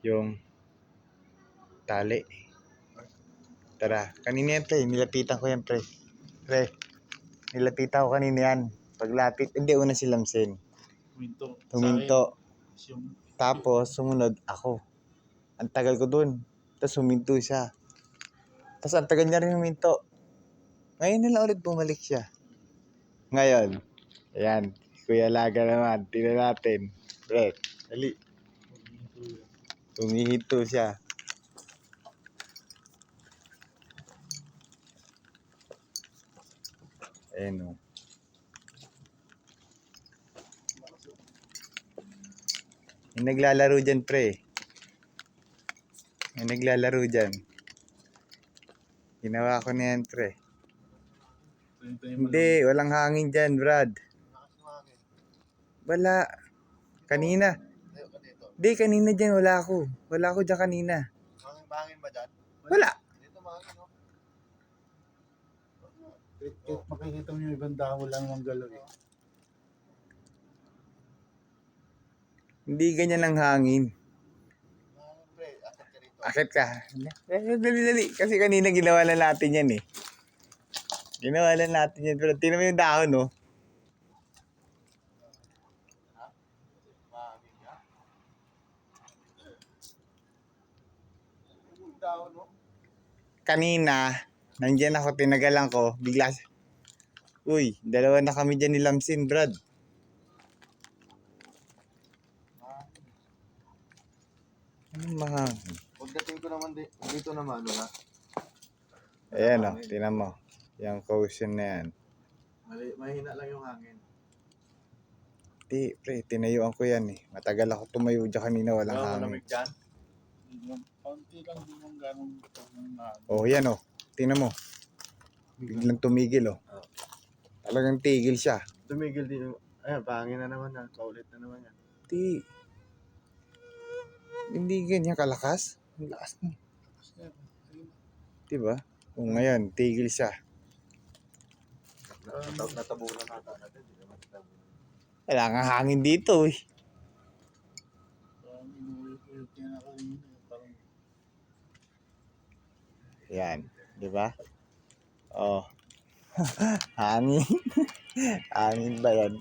yung tali. Tara, kanina yan pre, nilapitan ko yan pre. Pre, nilapitan ko kanina yan. Paglapit, hindi una si Lamsen. Huminto. Tapos sumunod ako. Ang tagal ko dun. Tapos huminto siya. Tapos ang tagal niya rin huminto. Ngayon na lang ulit bumalik siya. Ngayon, ayan, Kuya Laga naman. Tingnan natin. Pre, dali. Humihinto siya. Ayan o. May naglalaro dyan pre. May naglalaro dyan. Ginawa ko na yan pre. Hindi, walang hangin dyan Brad. Wala. Kanina. Hindi, kanina dyan wala ako. Wala ako dyan kanina. Mahangin ba dyan? Wala. Dito mahangin, no? Makikita mo yung ibang dahon, wala namang galaw eh. Hindi ganyan ang hangin. Pre, akit ka rito. Akit ka. Dali. Kasi kanina ginawa na natin yan eh. Ginawa na natin yan. Pero tingnan mo yung dahon oh. Mahangin ka? Yung dahon, no? Kanina, nandyan ako, tinagalan ko. Bigla, uy, dalawa na kami dyan ni Lamsin, Brad. Anong mahangin? Pagdating ko naman dito naman, wala. Ayan o, tinan mo. Yung cushion na yan. Mahina lang yung hangin. Di, pre, tinayuan ko yan eh. Matagal ako tumayo dyan kanina, walang hangin. Malamig dyan? Konti lang din yung ganong Oh, yan o. Tinan mo. Biglang tumigil o. Talagang tigil siya. Tumigil din yung... Ayan, pangin na naman yan. Paulit na naman yan. Di. Hindi ganyan kalakas. Ang lakas na. Diba? Kung ngayon, tigil siya. Natabunan nata natin. Hindi naman natabunan. Wala nga hangin dito eh. Yan. Diba? Oh. Hangin. Hangin ba yan?